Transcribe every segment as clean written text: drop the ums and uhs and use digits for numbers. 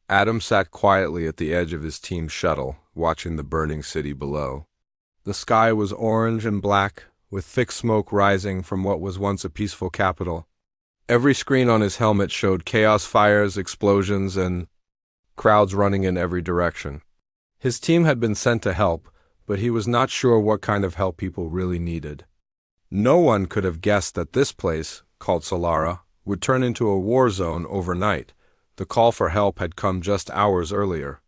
Adam sat quietly at the edge of his team's shuttle, watching the burning city below. The sky was orange and black, with thick smoke rising from what was once a peaceful capital. Every screen on his helmet showed chaos fires, explosions, and crowds running in every direction. His team had been sent to help, but he was not sure what kind of help people really needed. No one could have guessed that this place, called Solara, would turn into a war zone overnight. The call for help had come just hours earlier.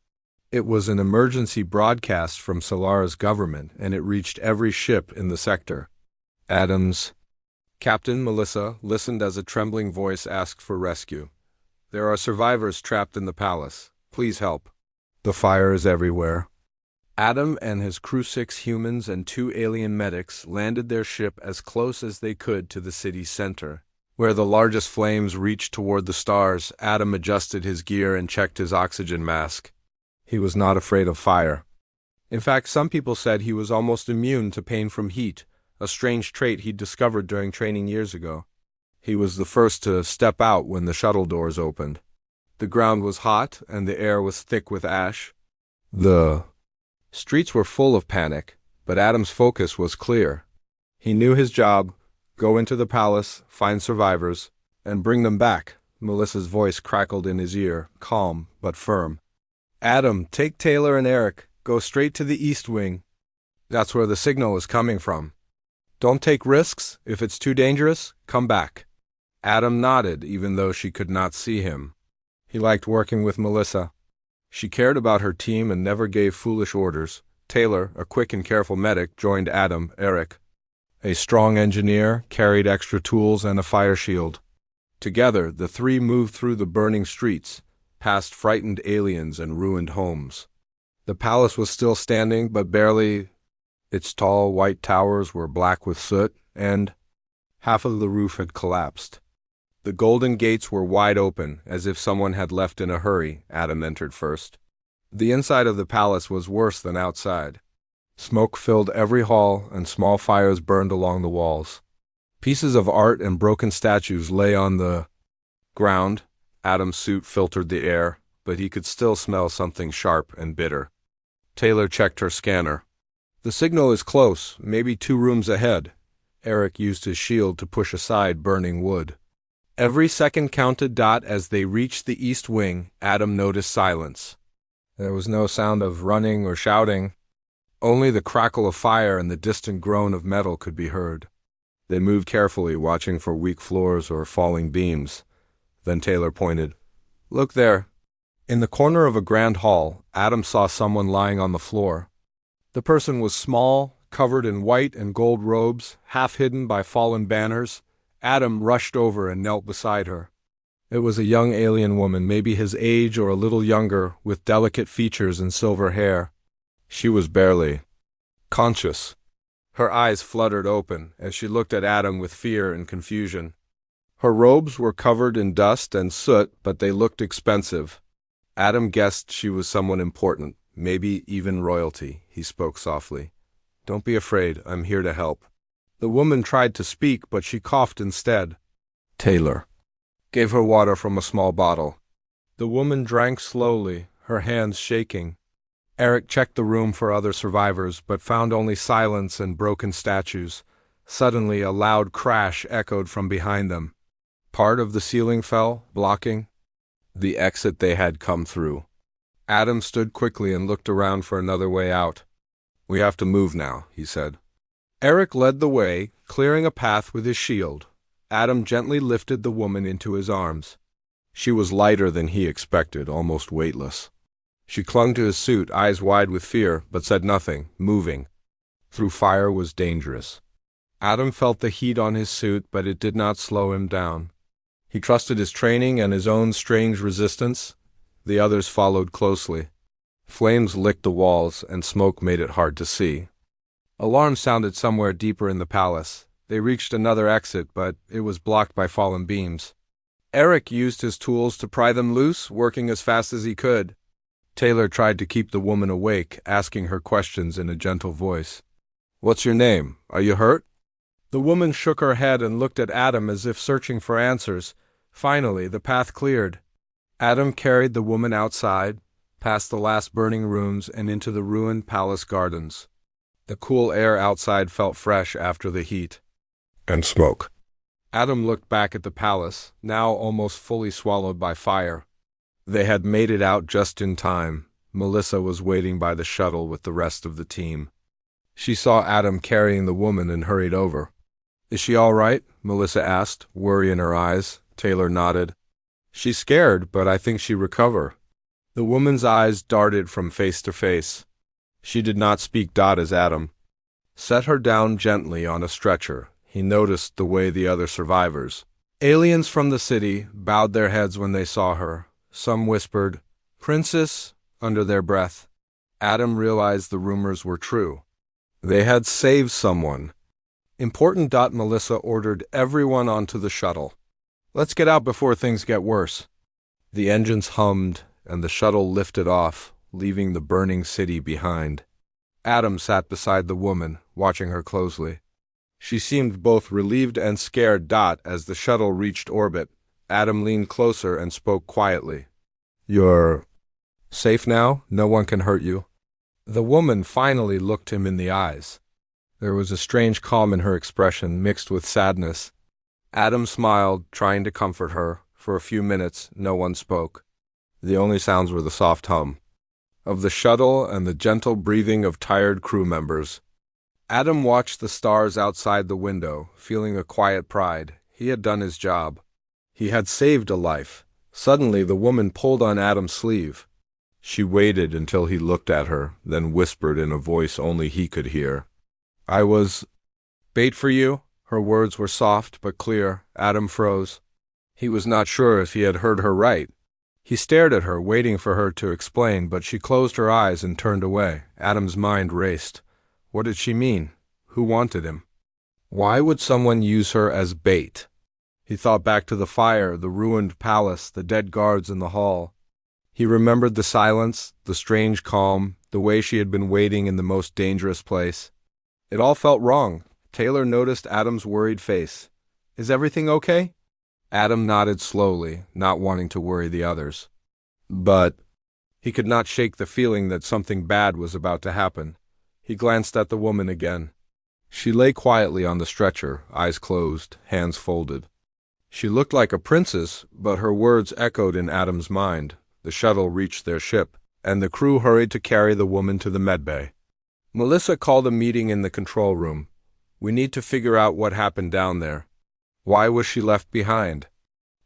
It was an emergency broadcast from Solara's government, and it reached every ship in the sector. Adams. Captain Melissa listened as a trembling voice asked for rescue. "There are survivors trapped in the palace. Please help. The fire is everywhere." Adam and his crew, 6 humans and 2 alien medics, landed their ship as close as they could to the city's center. Where the largest flames reached toward the stars, Adam adjusted his gear and checked his oxygen mask. He was not afraid of fire. In fact, some people said he was almost immune to pain from heat, a strange trait he'd discovered during training years ago. He was the first to step out when the shuttle doors opened. The ground was hot, and the air was thick with ash. The streets were full of panic, but Adam's focus was clear. He knew his job: go into the palace, find survivors, and bring them back. Melissa's voice crackled in his ear, calm but firm. "Adam, take Taylor and Eric. Go straight to the East Wing. That's where the signal is coming from. Don't take risks. If it's too dangerous, come back." Adam nodded, even though she could not see him. He liked working with Melissa. She cared about her team and never gave foolish orders. Taylor, a quick and careful medic, joined Adam. Eric, a strong engineer, carried extra tools and a fire shield. Together, the 3 moved through the burning streets, past frightened aliens and ruined homes. The palace was still standing, but barely. Its tall, white towers were black with soot, and half of the roof had collapsed. The golden gates were wide open, as if someone had left in a hurry. Adam entered first. The inside of the palace was worse than outside. Smoke filled every hall, and small fires burned along the walls. Pieces of art and broken statues lay on the ground. Adam's suit filtered the air, but he could still smell something sharp and bitter. Taylor checked her scanner. "The signal is close, maybe 2 rooms ahead." Eric used his shield to push aside burning wood. Every second counted. As they reached the East Wing, Adam noticed silence. There was no sound of running or shouting. Only the crackle of fire and the distant groan of metal could be heard. They moved carefully, watching for weak floors or falling beams. Then Taylor pointed. "Look there." In the corner of a grand hall, Adam saw someone lying on the floor. The person was small, covered in white and gold robes, half hidden by fallen banners. Adam rushed over and knelt beside her. It was a young alien woman, maybe his age or a little younger, with delicate features and silver hair. She was barely conscious. Her eyes fluttered open as she looked at Adam with fear and confusion. Her robes were covered in dust and soot, but they looked expensive. Adam guessed she was someone important, maybe even royalty. He spoke softly. "Don't be afraid, I'm here to help." The woman tried to speak, but she coughed instead. Taylor gave her water from a small bottle. The woman drank slowly, her hands shaking. Eric checked the room for other survivors, but found only silence and broken statues. Suddenly, a loud crash echoed from behind them. Part of the ceiling fell, blocking the exit they had come through. Adam stood quickly and looked around for another way out. "We have to move now," he said. Eric led the way, clearing a path with his shield. Adam gently lifted the woman into his arms. She was lighter than he expected, almost weightless. She clung to his suit, eyes wide with fear, but said nothing. Moving through fire was dangerous. Adam felt the heat on his suit, but it did not slow him down. He trusted his training and his own strange resistance. The others followed closely. Flames licked the walls, and smoke made it hard to see. Alarms sounded somewhere deeper in the palace. They reached another exit, but it was blocked by fallen beams. Eric used his tools to pry them loose, working as fast as he could. Taylor tried to keep the woman awake, asking her questions in a gentle voice. "What's your name? Are you hurt?" The woman shook her head and looked at Adam as if searching for answers. Finally, the path cleared. Adam carried the woman outside, past the last burning rooms and into the ruined palace gardens. The cool air outside felt fresh after the heat and smoke. Adam looked back at the palace, now almost fully swallowed by fire. They had made it out just in time. Melissa was waiting by the shuttle with the rest of the team. She saw Adam carrying the woman and hurried over. "Is she all right?" Melissa asked, worry in her eyes. Taylor nodded. "She's scared, but I think she'll recover." The woman's eyes darted from face to face. She did not speak. As Adam set her down gently on a stretcher, he noticed the way the other survivors, aliens from the city, bowed their heads when they saw her. Some whispered, "Princess," under their breath. Adam realized the rumors were true. They had saved someone. Important. Melissa ordered everyone onto the shuttle. "Let's get out before things get worse." The engines hummed, and the shuttle lifted off, leaving the burning city behind. Adam sat beside the woman, watching her closely. She seemed both relieved and scared. As the shuttle reached orbit, Adam leaned closer and spoke quietly. "You're safe now? No one can hurt you?" The woman finally looked him in the eyes. There was a strange calm in her expression, mixed with sadness. Adam smiled, trying to comfort her. For a few minutes, no one spoke. The only sounds were the soft hum of the shuttle and the gentle breathing of tired crew members. Adam watched the stars outside the window, feeling a quiet pride. He had done his job. He had saved a life. Suddenly, the woman pulled on Adam's sleeve. She waited until he looked at her, then whispered in a voice only he could hear, "I was bait for you." Her words were soft but clear. Adam froze. He was not sure if he had heard her right. He stared at her, waiting for her to explain, but she closed her eyes and turned away. Adam's mind raced. What did she mean? Who wanted him? Why would someone use her as bait? He thought back to the fire, the ruined palace, the dead guards in the hall. He remembered the silence, the strange calm, the way she had been waiting in the most dangerous place. It all felt wrong. Taylor noticed Adam's worried face. "Is everything okay?" Adam nodded slowly, not wanting to worry the others. But he could not shake the feeling that something bad was about to happen. He glanced at the woman again. She lay quietly on the stretcher, eyes closed, hands folded. She looked like a princess, but her words echoed in Adam's mind. The shuttle reached their ship, and the crew hurried to carry the woman to the medbay. Melissa called a meeting in the control room. "We need to figure out what happened down there. Why was she left behind?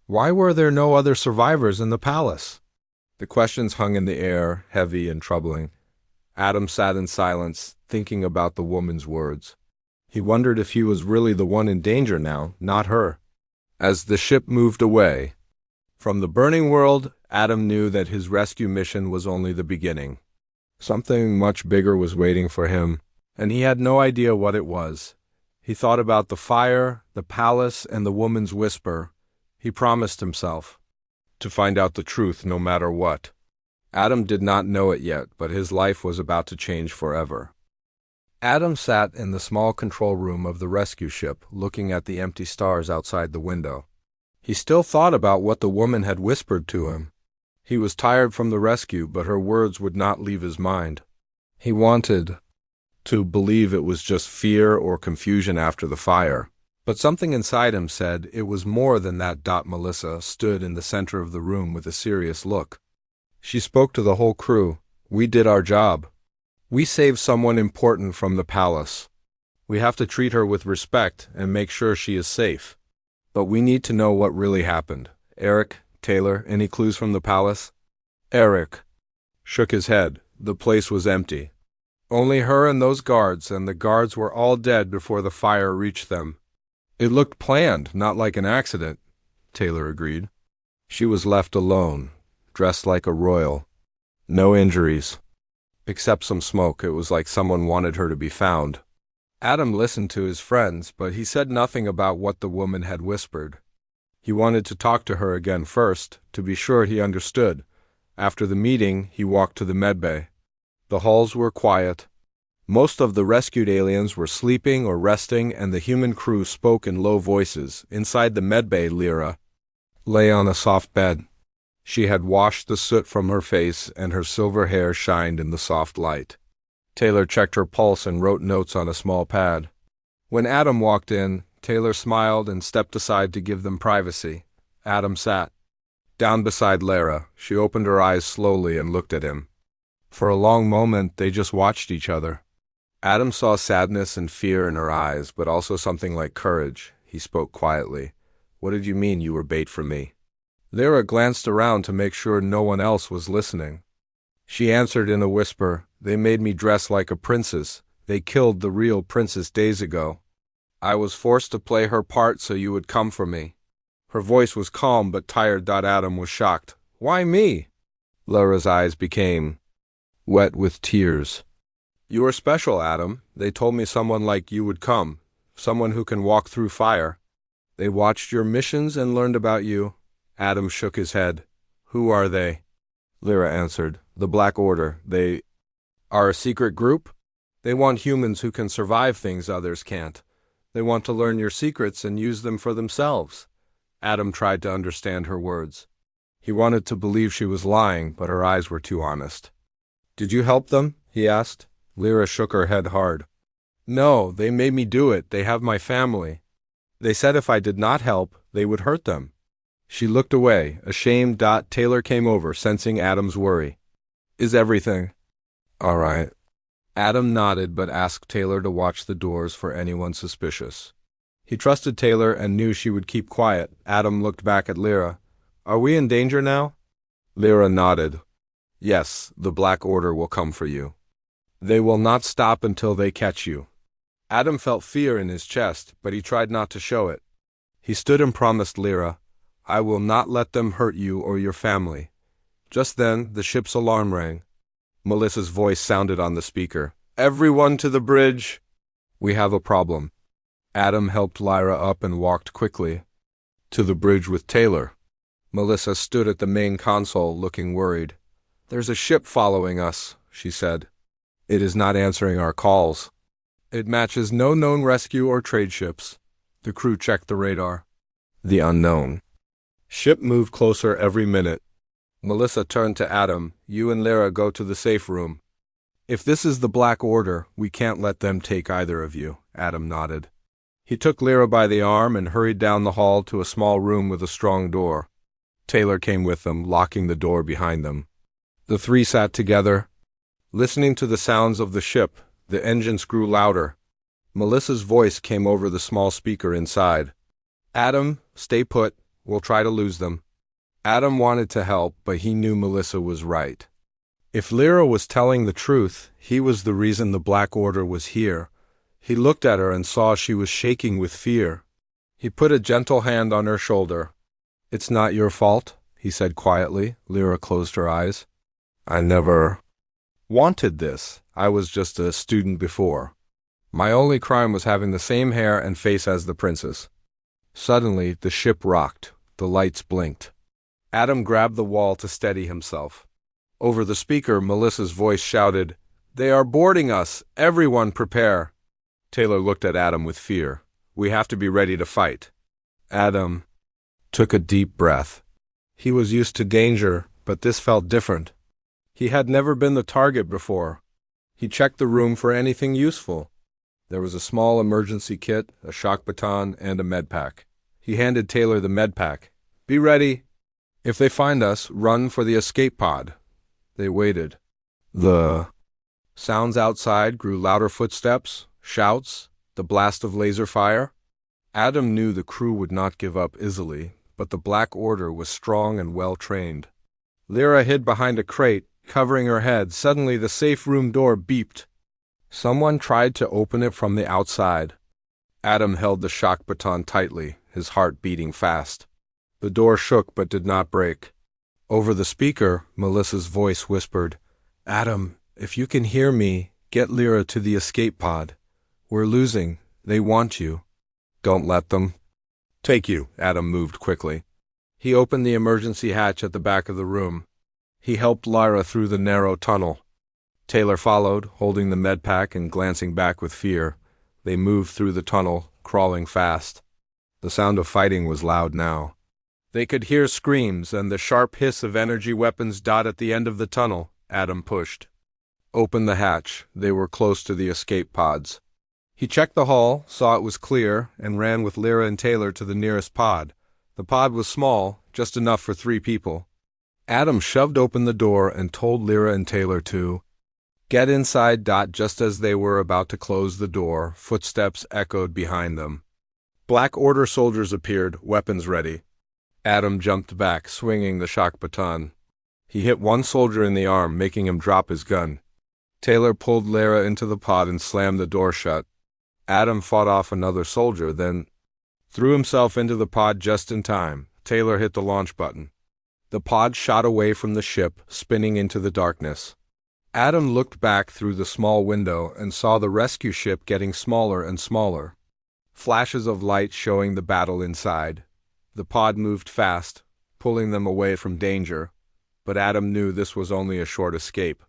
Why were there no other survivors in the palace?" The questions hung in the air, heavy and troubling. Adam sat in silence, thinking about the woman's words. He wondered if he was really the one in danger now, not her. As the ship moved away from the burning world, Adam knew that his rescue mission was only the beginning. Something much bigger was waiting for him, and he had no idea what it was. He thought about the fire, the palace, and the woman's whisper. He promised himself to find out the truth no matter what. Adam did not know it yet, but his life was about to change forever. Adam sat in the small control room of the rescue ship, looking at the empty stars outside the window. He still thought about what the woman had whispered to him. He was tired from the rescue, but her words would not leave his mind. He wanted to believe it was just fear or confusion after the fire, but something inside him said it was more than that. Melissa stood in the center of the room with a serious look. She spoke to the whole crew. "We did our job. We saved someone important from the palace. We have to treat her with respect and make sure she is safe. But we need to know what really happened. Eric, Taylor, any clues from the palace?" Eric shook his head. The place was empty. Only her and those guards, and the guards were all dead before the fire reached them. "It looked planned, not like an accident," Taylor agreed. She was left alone, dressed like a royal. No injuries. Except some smoke. It was like someone wanted her to be found. Adam listened to his friends, but he said nothing about what the woman had whispered. He wanted to talk to her again first, to be sure he understood. After the meeting, he walked to the medbay. The halls were quiet. Most of the rescued aliens were sleeping or resting, and the human crew spoke in low voices. Inside the medbay, Lyra lay on a soft bed. She had washed the soot from her face, and her silver hair shined in the soft light. Taylor checked her pulse and wrote notes on a small pad. When Adam walked in, Taylor smiled and stepped aside to give them privacy. Adam sat down beside Lara. She opened her eyes slowly and looked at him. For a long moment, they just watched each other. Adam saw sadness and fear in her eyes, but also something like courage. He spoke quietly. "What did you mean you were bait for me?" Lara glanced around to make sure no one else was listening. She answered in a whisper, "They made me dress like a princess. They killed the real princess days ago. I was forced to play her part so you would come for me." Her voice was calm but tired. Adam was shocked. "Why me?" Lara's eyes became wet with tears. "You are special, Adam. They told me someone like you would come, someone who can walk through fire. They watched your missions and learned about you." Adam shook his head. "Who are they?" Lara answered, "The Black Order. They are a secret group. They want humans who can survive things others can't. They want to learn your secrets and use them for themselves." Adam tried to understand her words. He wanted to believe she was lying, but her eyes were too honest. "Did you help them?" he asked. Lara shook her head hard. "No, they made me do it. They have my family. They said if I did not help, they would hurt them." She looked away, ashamed. Taylor came over, sensing Adam's worry. "Is everything all right?" Adam nodded but asked Taylor to watch the doors for anyone suspicious. He trusted Taylor and knew she would keep quiet. Adam looked back at Lara. "Are we in danger now?" Lara nodded. "Yes, the Black Order will come for you. They will not stop until they catch you." Adam felt fear in his chest, but he tried not to show it. He stood and promised Lara, "I will not let them hurt you or your family." Just then, the ship's alarm rang. Melissa's voice sounded on the speaker. "Everyone to the bridge. We have a problem." Adam helped Lara up and walked quickly to the bridge with Taylor. Melissa stood at the main console looking worried. "There's a ship following us," she said. "It is not answering our calls. It matches no known rescue or trade ships." The crew checked the radar. The unknown ship moved closer every minute. Melissa turned to Adam. "You and Lara go to the safe room. If this is the Black Order, we can't let them take either of you." Adam nodded. He took Lara by the arm and hurried down the hall to a small room with a strong door. Taylor came with them, locking the door behind them. The three sat together, listening to the sounds of the ship. The engines grew louder. Melissa's voice came over the small speaker inside. "Adam, stay put. We'll try to lose them." Adam wanted to help, but he knew Melissa was right. If Lara was telling the truth, he was the reason the Black Order was here. He looked at her and saw she was shaking with fear. He put a gentle hand on her shoulder. "It's not your fault," he said quietly. Lara closed her eyes. "I never wanted this. I was just a student before. My only crime was having the same hair and face as the princess." Suddenly, the ship rocked. The lights blinked. Adam grabbed the wall to steady himself. Over the speaker, Melissa's voice shouted, "They are boarding us! Everyone prepare!" Taylor looked at Adam with fear. "We have to be ready to fight." Adam took a deep breath. He was used to danger, but this felt different. He had never been the target before. He checked the room for anything useful. There was a small emergency kit, a shock baton, and a med pack. He handed Taylor the med pack. "Be ready. If they find us, run for the escape pod." They waited. The sounds outside grew louder: footsteps, shouts, the blast of laser fire. Adam knew the crew would not give up easily, but the Black Order was strong and well-trained. Lara hid behind a crate, covering her head. Suddenly the safe room door beeped. Someone tried to open it from the outside. Adam held the shock baton tightly, his heart beating fast. The door shook but did not break. Over the speaker, Melissa's voice whispered, "Adam, if you can hear me, get Lara to the escape pod. We're losing. They want you. Don't let them take you." Adam moved quickly. He opened the emergency hatch at the back of the room. He helped Lara through the narrow tunnel. Taylor followed, holding the med pack and glancing back with fear. They moved through the tunnel, crawling fast. The sound of fighting was loud now. They could hear screams and the sharp hiss of energy weapons. At the end of the tunnel, Adam pushed open the hatch. They were close to the escape pods. He checked the hull, saw it was clear, and ran with Lyra and Taylor to the nearest pod. The pod was small, just enough for 3 people. Adam shoved open the door and told Lyra and Taylor to get inside. Just as they were about to close the door, footsteps echoed behind them. Black Order soldiers appeared, weapons ready. Adam jumped back, swinging the shock baton. He hit one soldier in the arm, making him drop his gun. Taylor pulled Lyra into the pod and slammed the door shut. Adam fought off another soldier, then threw himself into the pod just in time. Taylor hit the launch button. The pod shot away from the ship, spinning into the darkness. Adam looked back through the small window and saw the rescue ship getting smaller and smaller. Flashes of light showing the battle inside. The pod moved fast, pulling them away from danger, but Adam knew this was only a short escape.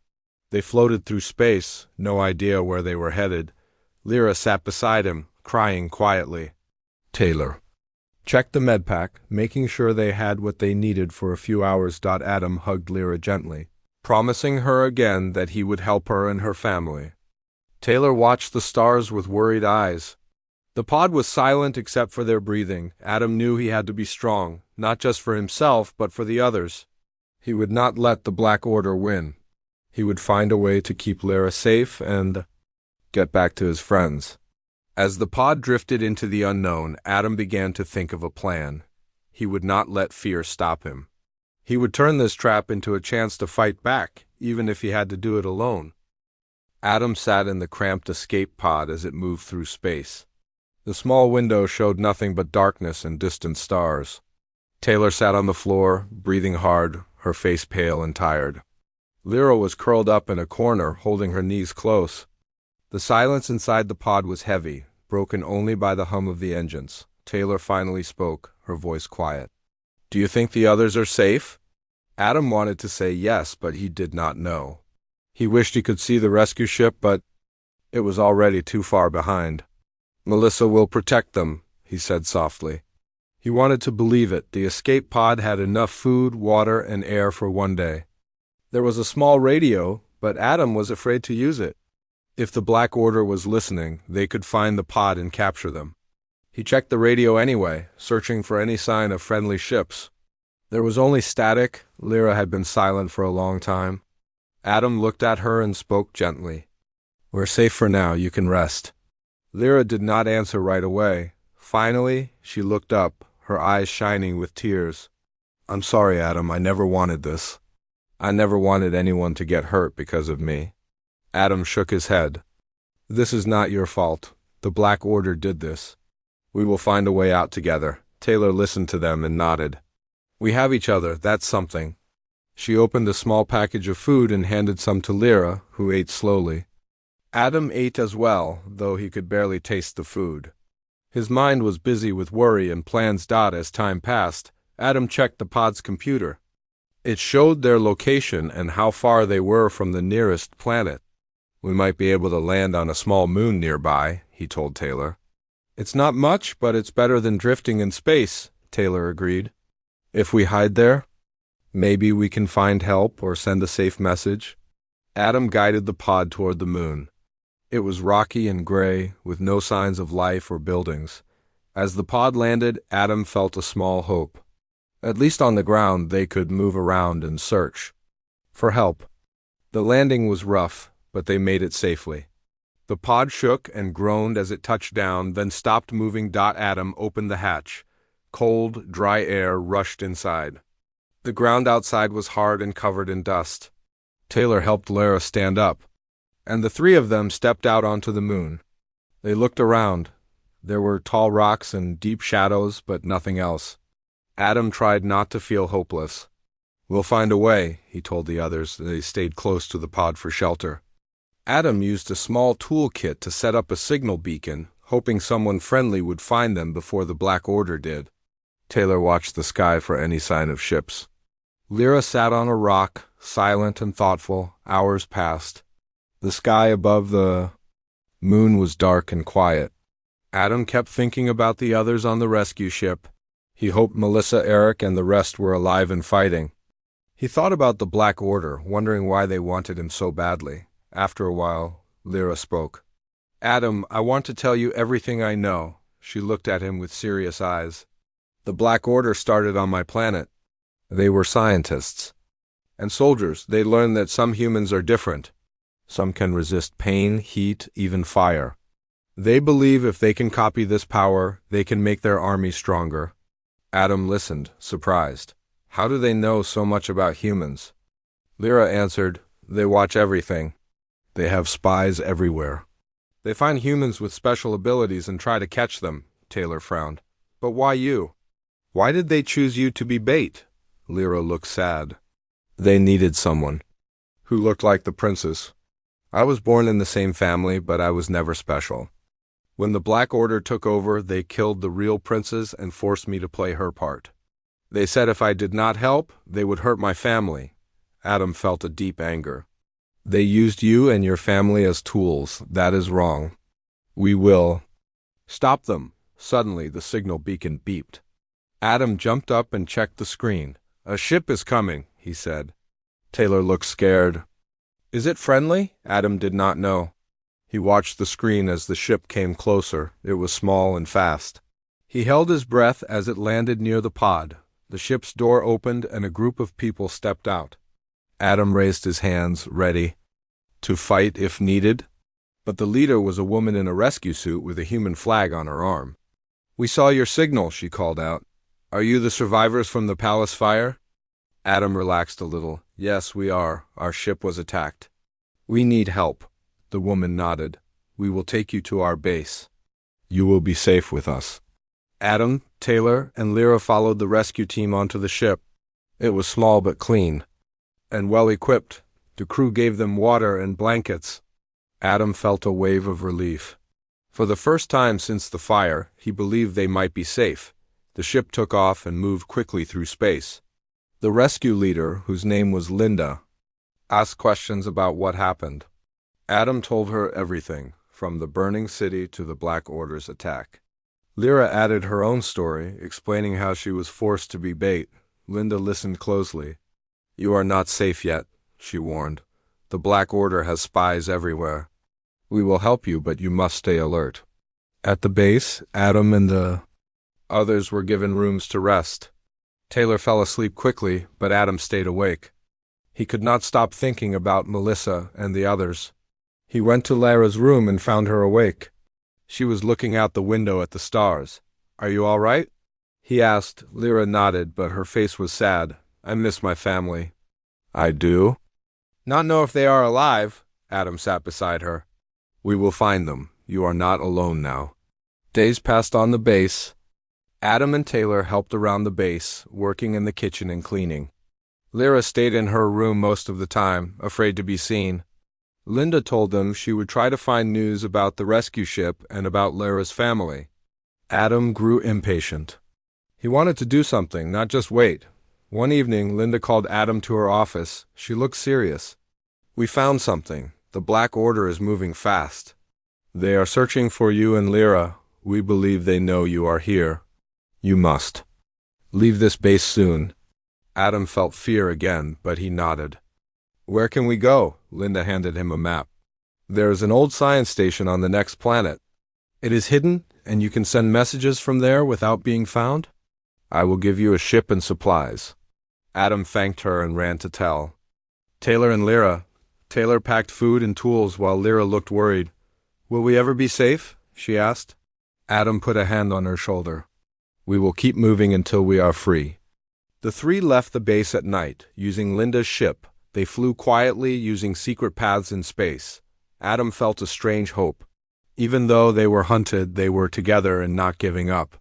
They floated through space, no idea where they were headed. Lyra sat beside him, crying quietly. Taylor checked the medpack, making sure they had what they needed for a few hours. Adam hugged Lyra gently, promising her again that he would help her and her family. Taylor watched the stars with worried eyes. The pod was silent except for their breathing. Adam knew he had to be strong, not just for himself, but for the others. He would not let the Black Order win. He would find a way to keep Lyra safe and get back to his friends. As the pod drifted into the unknown, Adam began to think of a plan. He would not let fear stop him. He would turn this trap into a chance to fight back, even if he had to do it alone. Adam sat in the cramped escape pod as it moved through space. The small window showed nothing but darkness and distant stars. Taylor sat on the floor, breathing hard, her face pale and tired. Lyra was curled up in a corner, holding her knees close. The silence inside the pod was heavy, broken only by the hum of the engines. Taylor finally spoke, her voice quiet. "Do you think the others are safe?" Adam wanted to say yes, but he did not know. He wished he could see the rescue ship, but it was already too far behind. "Melissa will protect them," he said softly. He wanted to believe it. The escape pod had enough food, water, and air for one day. There was a small radio, but Adam was afraid to use it. If the Black Order was listening, they could find the pod and capture them. He checked the radio anyway, searching for any sign of friendly ships. There was only static. Lyra had been silent for a long time. Adam looked at her and spoke gently. "We're safe for now, you can rest." Lyra did not answer right away. Finally, she looked up, her eyes shining with tears. "I'm sorry, Adam, I never wanted this. I never wanted anyone to get hurt because of me." Adam shook his head. "This is not your fault. The Black Order did this. We will find a way out together." Taylor listened to them and nodded. "We have each other, that's something." She opened a small package of food and handed some to Lyra, who ate slowly. Adam ate as well, though he could barely taste the food. His mind was busy with worry and plans. As time passed, Adam checked the pod's computer. It showed their location and how far they were from the nearest planet. "We might be able to land on a small moon nearby," he told Taylor. "It's not much, but it's better than drifting in space," Taylor agreed. "If we hide there, maybe we can find help or send a safe message." Adam guided the pod toward the moon. It was rocky and gray, with no signs of life or buildings. As the pod landed, Adam felt a small hope. At least on the ground, they could move around and search for help. The landing was rough, but they made it safely. The pod shook and groaned as it touched down, then stopped moving. Adam opened the hatch. Cold, dry air rushed inside. The ground outside was hard and covered in dust. Taylor helped Lyra stand up, and the 3 of them stepped out onto the moon. They looked around. There were tall rocks and deep shadows, but nothing else. Adam tried not to feel hopeless. "We'll find a way," he told the others. They stayed close to the pod for shelter. Adam used a small toolkit to set up a signal beacon, hoping someone friendly would find them before the Black Order did. Taylor watched the sky for any sign of ships. Lyra sat on a rock, silent and thoughtful. Hours passed. The sky above the moon was dark and quiet. Adam kept thinking about the others on the rescue ship. He hoped Melissa, Eric, and the rest were alive and fighting. He thought about the Black Order, wondering why they wanted him so badly. After a while, Lyra spoke. "Adam, I want to tell you everything I know." She looked at him with serious eyes. "The Black Order started on my planet. They were scientists and soldiers. They learned that some humans are different. Some can resist pain, heat, even fire. They believe if they can copy this power, they can make their army stronger." Adam listened, surprised. How do they know so much about humans? Lyra answered, "They watch everything. They have spies everywhere. They find humans with special abilities and try to catch them." Taylor frowned. "But why you? Why did they choose you to be bait?" Lyra looked sad. "They needed someone who looked like the princess. I was born in the same family, but I was never special. When the Black Order took over, they killed the real princess and forced me to play her part. They said if I did not help, they would hurt my family." Adam felt a deep anger. "They used you and your family as tools. That is wrong. We will stop them." Suddenly, the signal beacon beeped. Adam jumped up and checked the screen. "A ship is coming," he said. Taylor looked scared. "Is it friendly?" Adam did not know. He watched the screen as the ship came closer. It was small and fast. He held his breath as it landed near the pod. The ship's door opened and a group of people stepped out. Adam raised his hands, ready to fight if needed. But the leader was a woman in a rescue suit with a human flag on her arm. "We saw your signal," she called out. "Are you the survivors from the palace fire?" Adam relaxed a little. "Yes, we are. Our ship was attacked. We need help." The woman nodded. "We will take you to our base. You will be safe with us." Adam, Taylor, and Lyra followed the rescue team onto the ship. It was small but clean and well equipped. The crew gave them water and blankets. Adam felt a wave of relief. For the first time since the fire, he believed they might be safe. The ship took off and moved quickly through space. The rescue leader, whose name was Linda, asked questions about what happened. Adam told her everything, from the burning city to the Black Order's attack. Lyra added her own story, explaining how she was forced to be bait. Linda listened closely. "You are not safe yet," she warned. "The Black Order has spies everywhere. We will help you, but you must stay alert." At the base, Adam and the others were given rooms to rest. Taylor fell asleep quickly, but Adam stayed awake. He could not stop thinking about Melissa and the others. He went to Lyra's room and found her awake. She was looking out the window at the stars. "Are you all right?" he asked. Lyra nodded, but her face was sad. "I miss my family." "I do?" "Not know if they are alive." Adam sat beside her. "We will find them. You are not alone now." Days passed on the base. Adam and Taylor helped around the base, working in the kitchen and cleaning. Lyra stayed in her room most of the time, afraid to be seen. Linda told them she would try to find news about the rescue ship and about Lyra's family. Adam grew impatient. He wanted to do something, not just wait. One evening, Linda called Adam to her office. She looked serious. "We found something. The Black Order is moving fast. They are searching for you and Lyra. We believe they know you are here. You must leave this base soon." Adam felt fear again, but he nodded. "Where can we go?" Linda handed him a map. "There is an old science station on the next planet. It is hidden, and you can send messages from there without being found. I will give you a ship and supplies." Adam thanked her and ran to tell Taylor and Lyra. Taylor packed food and tools while Lyra looked worried. "Will we ever be safe?" she asked. Adam put a hand on her shoulder. "We will keep moving until we are free." The three left the base at night, using Linda's ship. They flew quietly, using secret paths in space. Adam felt a strange hope. Even though they were hunted, they were together and not giving up.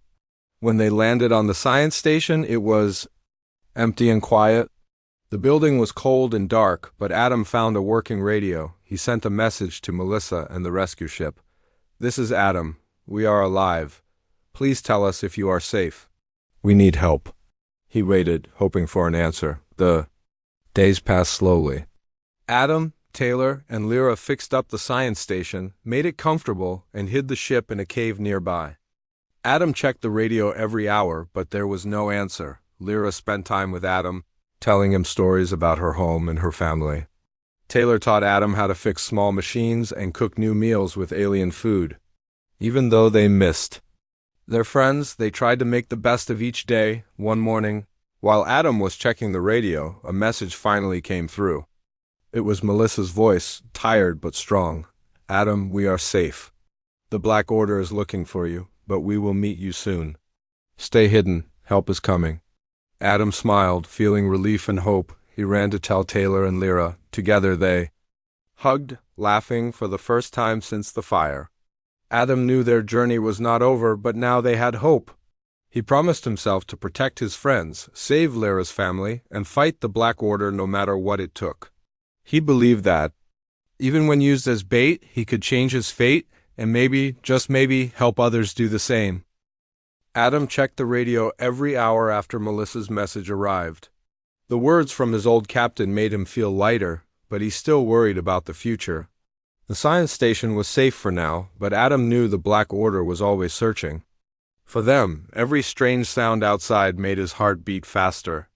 When they landed on the science station, it was empty and quiet. The building was cold and dark, but Adam found a working radio. He sent a message to Melissa and the rescue ship. "This is Adam. We are alive. Please tell us if you are safe. We need help." He waited, hoping for an answer. The days passed slowly. Adam, Taylor, and Lyra fixed up the science station, made it comfortable, and hid the ship in a cave nearby. Adam checked the radio every hour, but there was no answer. Lyra spent time with Adam, telling him stories about her home and her family. Taylor taught Adam how to fix small machines and cook new meals with alien food. Even though they missed their friends, they tried to make the best of each day. One morning, while Adam was checking the radio, a message finally came through. It was Melissa's voice, tired but strong. "Adam, we are safe. The Black Order is looking for you, but we will meet you soon. Stay hidden. Help is coming." Adam smiled, feeling relief and hope. He ran to tell Taylor and Lyra. Together they hugged, laughing for the first time since the fire. Adam knew their journey was not over, but now they had hope. He promised himself to protect his friends, save Lyra's family, and fight the Black Order no matter what it took. He believed that, even when used as bait, he could change his fate and maybe, just maybe, help others do the same. Adam checked the radio every hour after Melissa's message arrived. The words from his old captain made him feel lighter, but he still worried about the future. The science station was safe for now, but Adam knew the Black Order was always searching. For them, every strange sound outside made his heart beat faster.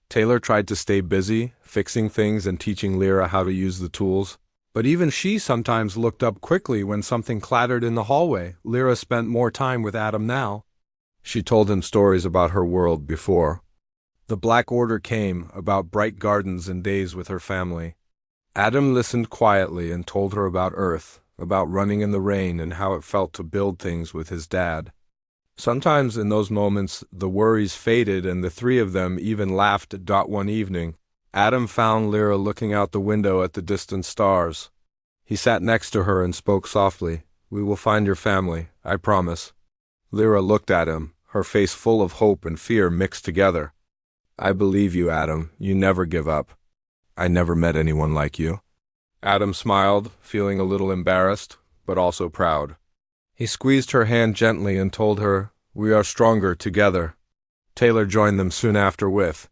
Taylor tried to stay busy, fixing things and teaching Lyra how to use the tools. But even she sometimes looked up quickly when something clattered in the hallway. Lyra spent more time with Adam now. She told him stories about her world before. The Black Order came, about bright gardens and days with her family. Adam listened quietly and told her about Earth, about running in the rain and how it felt to build things with his dad. Sometimes in those moments, the worries faded and the three of them even laughed. One evening, Adam found Lyra looking out the window at the distant stars. He sat next to her and spoke softly. "We will find your family, I promise." Lyra looked at him, her face full of hope and fear mixed together. "I believe you, Adam. You never give up. I never met anyone like you." Adam smiled, feeling a little embarrassed, but also proud. He squeezed her hand gently and told her, "We are stronger together." Taylor joined them soon after with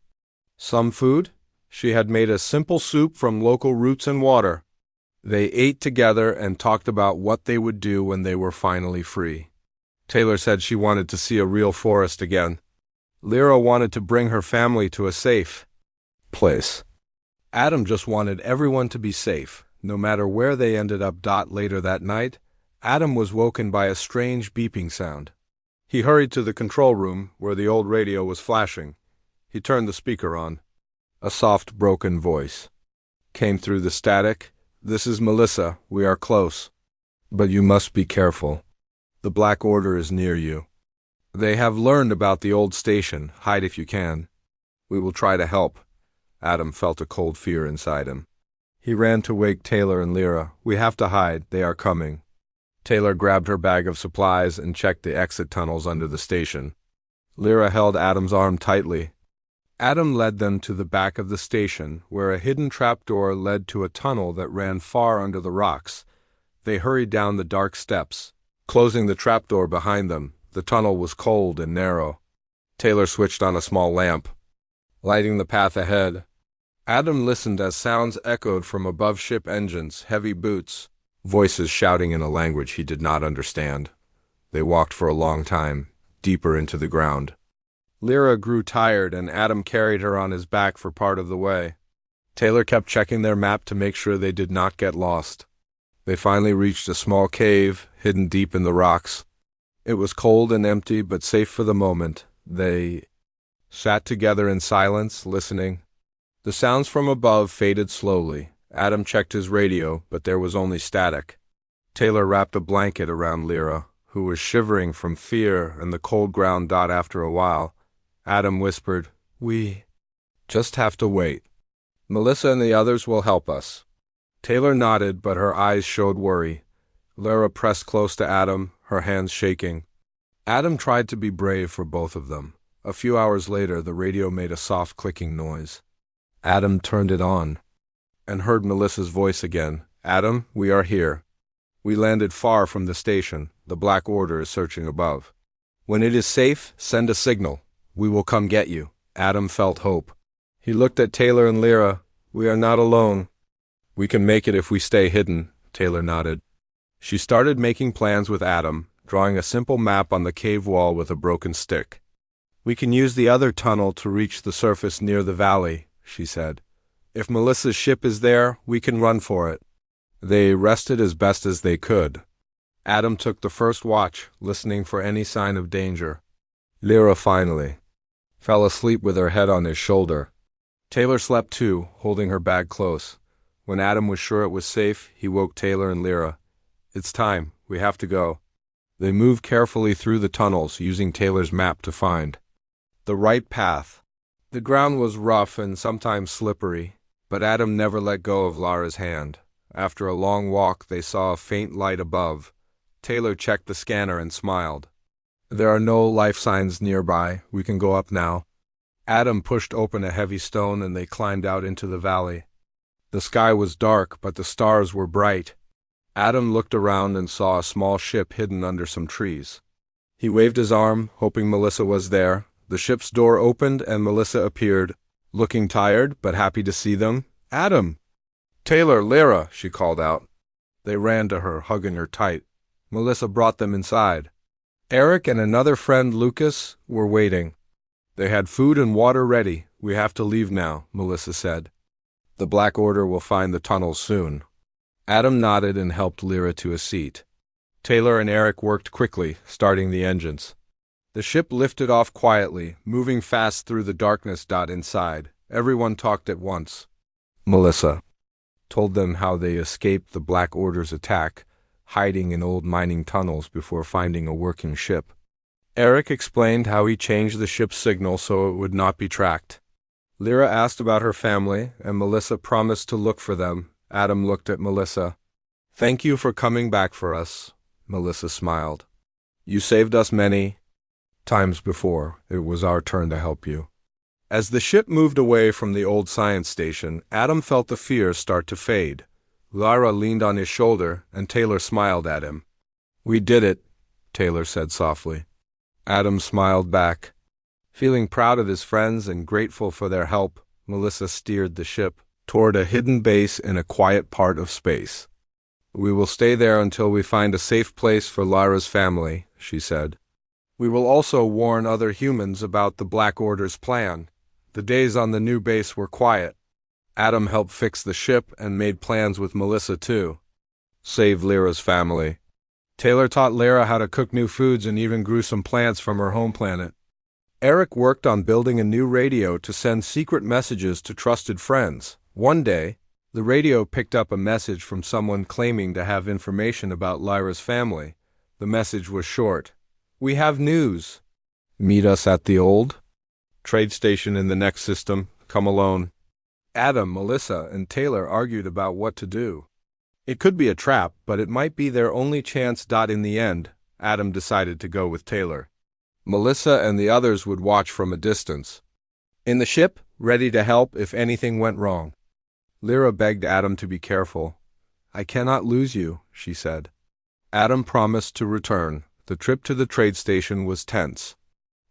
some food. She had made a simple soup from local roots and water. They ate together and talked about what they would do when they were finally free. Taylor said she wanted to see a real forest again. Lyra wanted to bring her family to a safe place. Adam just wanted everyone to be safe, no matter where they ended up. Later that night, Adam was woken by a strange beeping sound. He hurried to the control room, where the old radio was flashing. He turned the speaker on. A soft, broken voice came through the static. "This is Melissa. We are close. But you must be careful. The Black Order is near you. They have learned about the old station. Hide if you can. We will try to help." Adam felt a cold fear inside him. He ran to wake Taylor and Lyra. "We have to hide. They are coming." Taylor grabbed her bag of supplies and checked the exit tunnels under the station. Lyra held Adam's arm tightly. Adam led them to the back of the station, where a hidden trapdoor led to a tunnel that ran far under the rocks. They hurried down the dark steps, closing the trapdoor behind them. The tunnel was cold and narrow. Taylor switched on a small lamp, lighting the path ahead. Adam listened as sounds echoed from above ship engines, heavy boots, voices shouting in a language he did not understand. They walked for a long time, deeper into the ground. Lyra grew tired, and Adam carried her on his back for part of the way. Taylor kept checking their map to make sure they did not get lost. They finally reached a small cave, hidden deep in the rocks. It was cold and empty, but safe for the moment. They sat together in silence, listening. The sounds from above faded slowly. Adam checked his radio, but there was only static. Taylor wrapped a blanket around Lyra, who was shivering from fear and the cold ground. After a while, Adam whispered, "We just have to wait. Melissa and the others will help us." Taylor nodded, but her eyes showed worry. Lyra pressed close to Adam, her hands shaking. Adam tried to be brave for both of them. A few hours later, the radio made a soft clicking noise. Adam turned it on and heard Melissa's voice again. "Adam, we are here. We landed far from the station. The Black Order is searching above. When it is safe, send a signal. We will come get you." Adam felt hope. He looked at Taylor and Lyra. "We are not alone. We can make it if we stay hidden." Taylor nodded. She started making plans with Adam. drawing a simple map on the cave wall with a broken stick. "We can use the other tunnel to reach the surface near the valley," she said. "If Melissa's ship is there, we can run for it." They rested as best as they could. Adam took the first watch, listening for any sign of danger. Lyra finally fell asleep with her head on his shoulder. Taylor slept too, holding her bag close. When Adam was sure it was safe, he woke Taylor and Lyra. "It's time. We have to go." They moved carefully through the tunnels, using Taylor's map to find the right path. The ground was rough and sometimes slippery, but Adam never let go of Lyra's hand. After a long walk, they saw a faint light above. Taylor checked the scanner and smiled. "There are no life signs nearby. We can go up now." Adam pushed open a heavy stone and they climbed out into the valley. The sky was dark, but the stars were bright. Adam looked around and saw a small ship hidden under some trees. He waved his arm, hoping Melissa was there. The ship's door opened and Melissa appeared, looking tired but happy to see them. "Adam!" "Taylor, Lyra!" she called out. They ran to her, hugging her tight. Melissa brought them inside. Eric and another friend, Lucas, were waiting. They had food and water ready. "We have to leave now," Melissa said. "The Black Order will find the tunnels soon." Adam nodded and helped Lyra to a seat. Taylor and Eric worked quickly, starting the engines. The ship lifted off quietly, moving fast through the darkness. Inside, everyone talked at once. Melissa told them how they escaped the Black Order's attack, hiding in old mining tunnels before finding a working ship. Eric explained how he changed the ship's signal so it would not be tracked. Lyra asked about her family, and Melissa promised to look for them. Adam looked at Melissa. "Thank you for coming back for us," Melissa smiled. "You saved us many times before. It was our turn to help you." As the ship moved away from the old science station, Adam felt the fear start to fade. Lyra leaned on his shoulder, and Taylor smiled at him. "We did it," Taylor said softly. Adam smiled back. Feeling proud of his friends and grateful for their help, Melissa steered the ship toward a hidden base in a quiet part of space. "We will stay there until we find a safe place for Lyra's family," she said. "We will also warn other humans about the Black Order's plan." The days on the new base were quiet. Adam helped fix the ship and made plans with Melissa too. Save Lyra's family. Taylor taught Lyra how to cook new foods and even grew some plants from her home planet. Eric worked on building a new radio to send secret messages to trusted friends. One day, the radio picked up a message from someone claiming to have information about Lyra's family. The message was short. "We have news. Meet us at the old trade station in the next system. Come alone." Adam, Melissa, and Taylor argued about what to do. It could be a trap, but it might be their only chance. In the end, Adam decided to go with Taylor. Melissa and the others would watch from a distance. In the ship, ready to help if anything went wrong. Lyra begged Adam to be careful. "I cannot lose you," she said. Adam promised to return. The trip to the trade station was tense.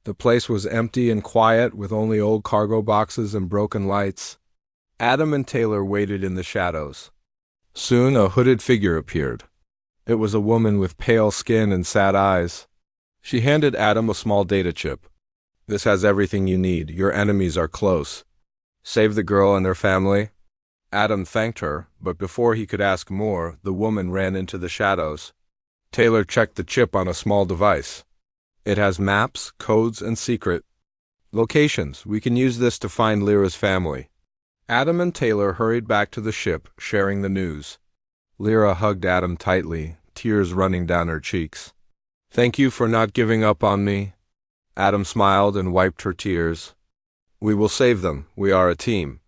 The place was empty and quiet, with only old cargo boxes and broken lights. Adam and Taylor waited in the shadows. Soon a hooded figure appeared. It was a woman with pale skin and sad eyes. She handed Adam a small data chip. "This has everything you need. Your enemies are close. Save the girl and their family." Adam thanked her, but before he could ask more, the woman ran into the shadows. Taylor checked the chip on a small device. "It has maps, codes, and secret locations. We can use this to find Lyra's family." Adam and Taylor hurried back to the ship, sharing the news. Lyra hugged Adam tightly, tears running down her cheeks. "Thank you for not giving up on me." Adam smiled and wiped her tears. "We will save them. We are a team.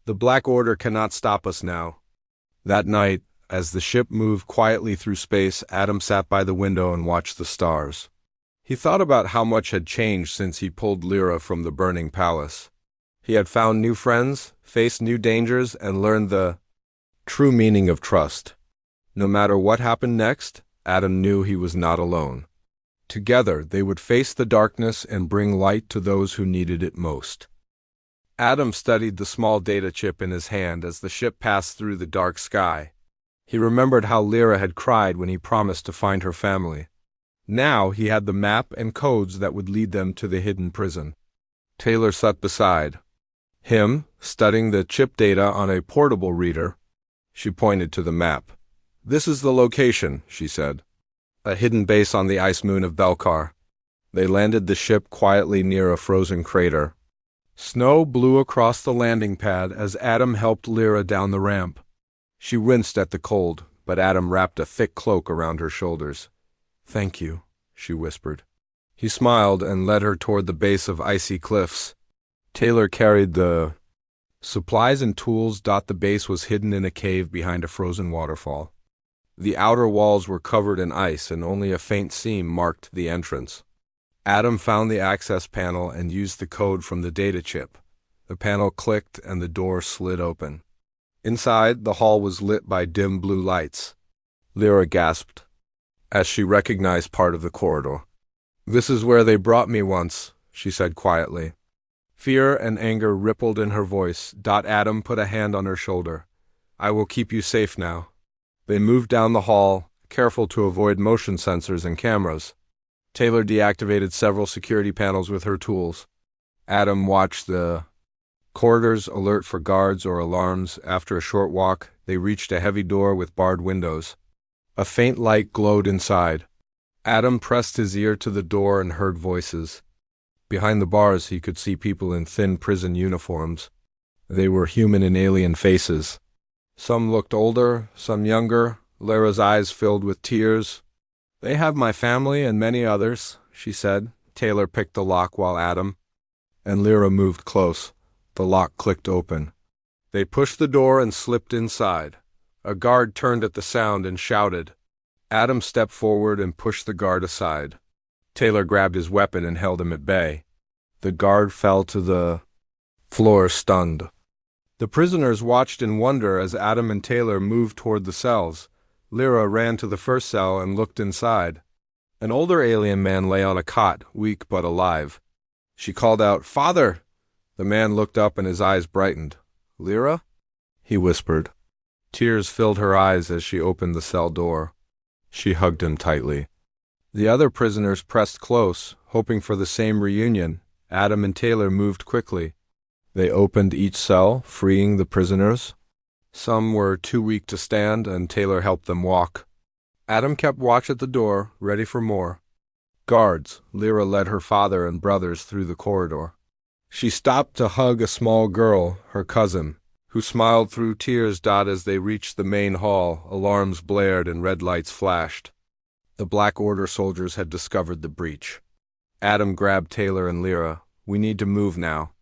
The Black Order cannot stop us now." That night, as the ship moved quietly through space, Adam sat by the window and watched the stars. He thought about how much had changed since he pulled Lyra from the burning palace. He had found new friends, faced new dangers, and learned the true meaning of trust. No matter what happened next, Adam knew he was not alone. Together, they would face the darkness and bring light to those who needed it most. Adam studied the small data chip in his hand as the ship passed through the dark sky. He remembered how Lyra had cried when he promised to find her family. Now he had the map and codes that would lead them to the hidden prison. Taylor sat beside him, studying the chip data on a portable reader. She pointed to the map. "This is the location," she said. "A hidden base on the ice moon of Belkar." They landed the ship quietly near a frozen crater. Snow blew across the landing pad as Adam helped Lyra down the ramp. She winced at the cold, but Adam wrapped a thick cloak around her shoulders. "Thank you," she whispered. He smiled and led her toward the base of icy cliffs. Taylor carried the supplies and tools. The base was hidden in a cave behind a frozen waterfall. The outer walls were covered in ice and only a faint seam marked the entrance. Adam found the access panel and used the code from the data chip. The panel clicked and the door slid open. Inside, the hall was lit by dim blue lights. Lyra gasped as she recognized part of the corridor. "This is where they brought me once," she said quietly. Fear and anger rippled in her voice. Adam put a hand on her shoulder. "I will keep you safe now." They moved down the hall, careful to avoid motion sensors and cameras. Taylor deactivated several security panels with her tools. Adam watched the corridors, alert for guards or alarms. After a short walk, they reached a heavy door with barred windows. A faint light glowed inside. Adam pressed his ear to the door and heard voices. Behind the bars, he could see people in thin prison uniforms. They were human and alien faces. Some looked older, some younger. Lyra's eyes filled with tears. "They have my family and many others," she said. Taylor picked the lock while Adam and Lyra moved close. The lock clicked open. They pushed the door and slipped inside. A guard turned at the sound and shouted. Adam stepped forward and pushed the guard aside. Taylor grabbed his weapon and held him at bay. The guard fell to the floor, stunned. The prisoners watched in wonder as Adam and Taylor moved toward the cells. Lyra ran to the first cell and looked inside. An older alien man lay on a cot, weak but alive. She called out, "Father!" The man looked up and his eyes brightened. "Lyra?" he whispered. Tears filled her eyes as she opened the cell door. She hugged him tightly. The other prisoners pressed close, hoping for the same reunion. Adam and Taylor moved quickly. They opened each cell, freeing the prisoners. Some were too weak to stand, and Taylor helped them walk. Adam kept watch at the door, ready for more. Guards, Lyra led her father and brothers through the corridor. She stopped to hug a small girl, her cousin, who smiled through tears. As they reached the main hall, alarms blared and red lights flashed. The Black Order soldiers had discovered the breach. Adam grabbed Taylor and Lyra. "We need to move now,"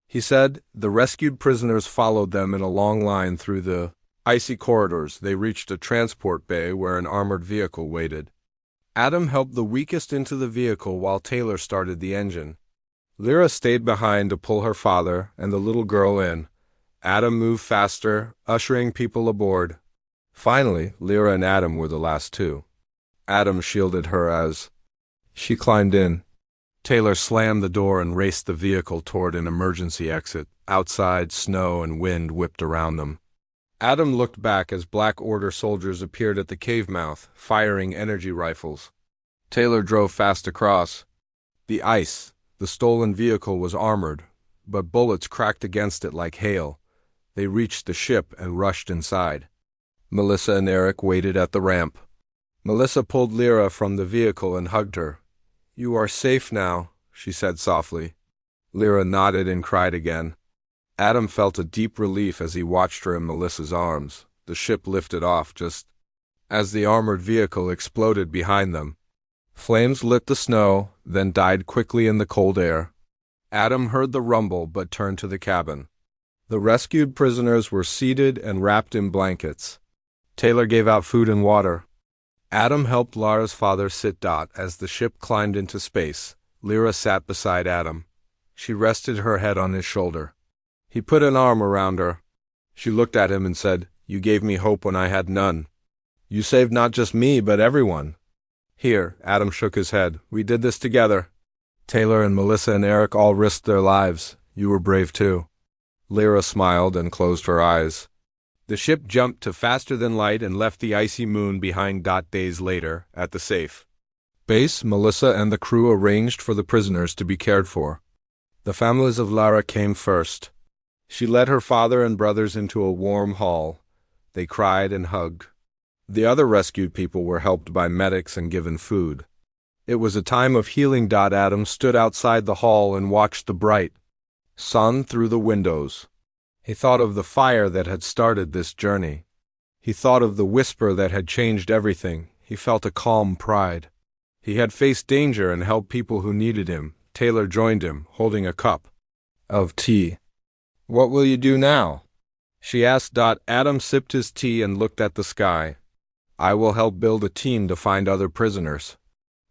he said. The rescued prisoners followed them in a long line through the icy corridors. They reached a transport bay where an armored vehicle waited. Adam helped the weakest into the vehicle while Taylor started the engine. Lyra stayed behind to pull her father and the little girl in. Adam moved faster, ushering people aboard. Finally, Lyra and Adam were the last two. Adam shielded her as she climbed in. Taylor slammed the door and raced the vehicle toward an emergency exit. Outside, snow and wind whipped around them. Adam looked back as Black Order soldiers appeared at the cave mouth, firing energy rifles. Taylor drove fast across the ice. The stolen vehicle was armored, but bullets cracked against it like hail. They reached the ship and rushed inside. Melissa and Eric waited at the ramp. Melissa pulled Lyra from the vehicle and hugged her. "You are safe now," she said softly. Lyra nodded and cried again. Adam felt a deep relief as he watched her in Melissa's arms. The ship lifted off just as the armored vehicle exploded behind them. Flames lit the snow, then died quickly in the cold air. Adam heard the rumble but turned to the cabin. The rescued prisoners were seated and wrapped in blankets. Taylor gave out food and water. Adam helped Lara's father sit. As the ship climbed into space, Lyra sat beside Adam. She rested her head on his shoulder. He put an arm around her. She looked at him and said, "You gave me hope when I had none. You saved not just me, but everyone." "Here," Adam shook his head. "We did this together. Taylor and Melissa and Eric all risked their lives. You were brave too." Lyra smiled and closed her eyes. The ship jumped to faster than light and left the icy moon behind. Days later, at the safe. base, Melissa and the crew arranged for the prisoners to be cared for. The families of Lara came first. She led her father and brothers into a warm hall. They cried and hugged. The other rescued people were helped by medics and given food. It was a time of healing. Adam stood outside the hall and watched the bright sun through the windows. He thought of the fire that had started this journey. He thought of the whisper that had changed everything. He felt a calm pride. He had faced danger and helped people who needed him. Taylor joined him, holding a cup of tea. "What will you do now?" she asked. Adam sipped his tea and looked at the sky. "I will help build a team to find other prisoners.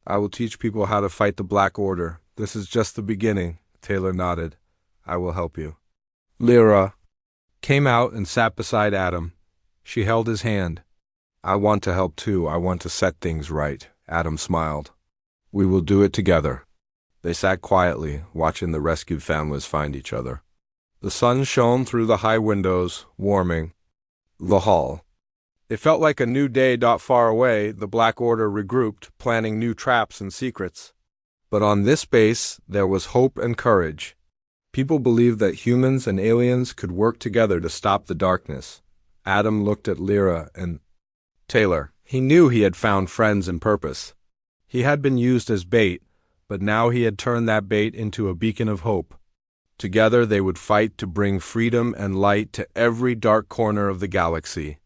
I will teach people how to fight the Black Order. This is just the beginning." Taylor nodded. "I will help you." Lyra came out and sat beside Adam. She held his hand. "I want to help too. I want to set things right." Adam smiled. "We will do it together." They sat quietly, watching the rescued families find each other. The sun shone through the high windows, warming the hall. It felt like a new day. Far away, the Black Order regrouped, planning new traps and secrets. But on this base, there was hope and courage. People believed that humans and aliens could work together to stop the darkness. Adam looked at Lyra and Taylor. He knew he had found friends and purpose. He had been used as bait, but now he had turned that bait into a beacon of hope. Together they would fight to bring freedom and light to every dark corner of the galaxy.